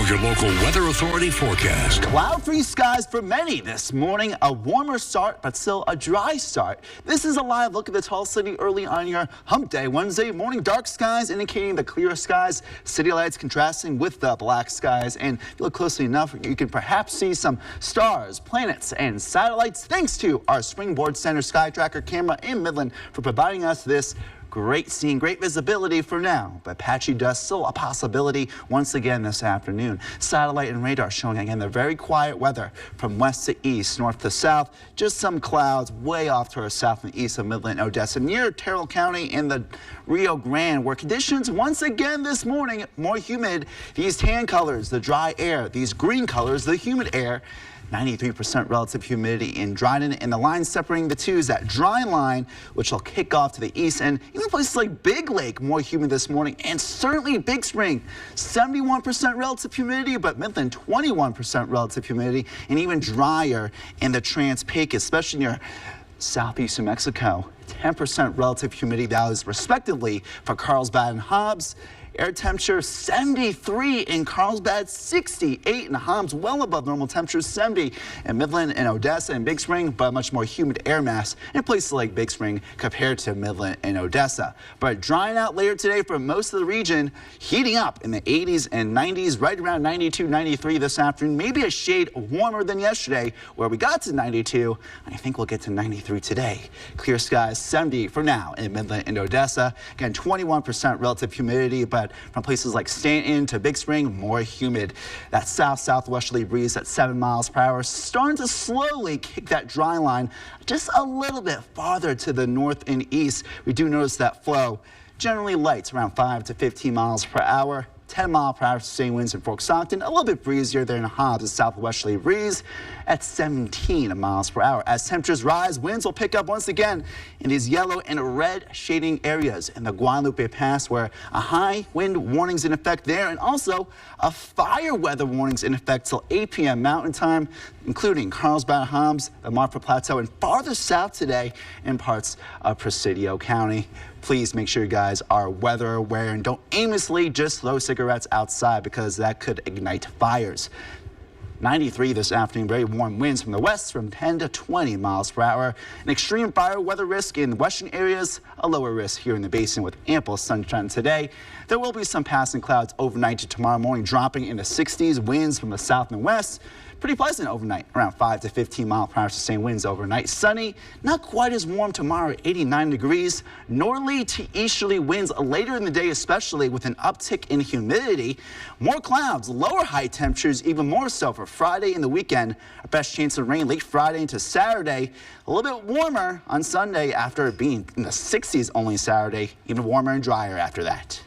your local Weather Authority forecast. Cloud-free skies for many this morning. A warmer start, but still a dry start. This is a live look at the tall city early on your hump day Wednesday morning. Dark skies indicating the clear skies. City lights contrasting with the black skies. And if you look closely enough, you can perhaps see some stars, planets, and satellites. Thanks to our Springboard Center Sky Tracker camera in Midland for providing us this great scene, great visibility for now, but patchy dust still a possibility once again this afternoon. Satellite and radar showing again the very quiet weather from west to east, north to south. Just some clouds way off to our south and east of Midland, Odessa, near Terrell County in the Rio Grande, where conditions once again this morning more humid. These tan colors, the dry air, these green colors, the humid air. 93% relative humidity in Dryden, and the line separating the two is that dry line, which will kick off to the east. And even places like Big Lake, more humid this morning, and certainly Big Spring, 71% relative humidity, but Midland, 21% relative humidity, and even drier in the Trans-Pecos, especially near southeast New Mexico. 10% relative humidity values, respectively, for Carlsbad and Hobbs. Air temperature 73 in Carlsbad, 68 in Hobbs, well above normal temperatures, 70 in Midland and Odessa and Big Spring, but much more humid air mass in places like Big Spring compared to Midland and Odessa. But drying out later today for most of the region, heating up in the 80s and 90s, right around 92, 93 this afternoon, maybe a shade warmer than yesterday where we got to 92. I think we'll get to 93 today. Clear skies, 70 for now in Midland and Odessa. Again, 21% relative humidity, but from places like Stanton to Big Spring, more humid. That south-southwesterly breeze at 7 miles per hour starting to slowly kick that dry line just a little bit farther to the north and east. We do notice that flow generally light around 5 to 15 miles per hour. 10 mile per hour sustained winds in Fort Stockton, a little bit breezier there in Hobbs, a southwesterly breeze at 17 miles per hour. As temperatures rise, winds will pick up once again in these yellow and red shading areas in the Guadalupe Pass, where a high wind warnings in effect there, and also a fire weather warnings in effect till 8 p.m. Mountain Time, including Carlsbad, Hobbs, the Marfa Plateau, and farther south today in parts of Presidio County. Please make sure you guys are weather aware and don't aimlessly just throw cigarettes outside, because that could ignite fires. 93 this afternoon, very warm winds from the west from 10 to 20 miles per hour. An extreme fire weather risk in western areas, a lower risk here in the basin with ample sunshine today. There will be some passing clouds overnight to tomorrow morning, dropping in the 60s, winds from the south and west. Pretty pleasant overnight, around 5 to 15 mile per hour sustained winds overnight. Sunny, not quite as warm tomorrow, 89 degrees. Northerly to easterly winds later in the day, especially with an uptick in humidity. More clouds, lower high temperatures, even more so for Friday and the weekend. Our best chance of rain late Friday into Saturday. A little bit warmer on Sunday after being in the 60s only Saturday, even warmer and drier after that.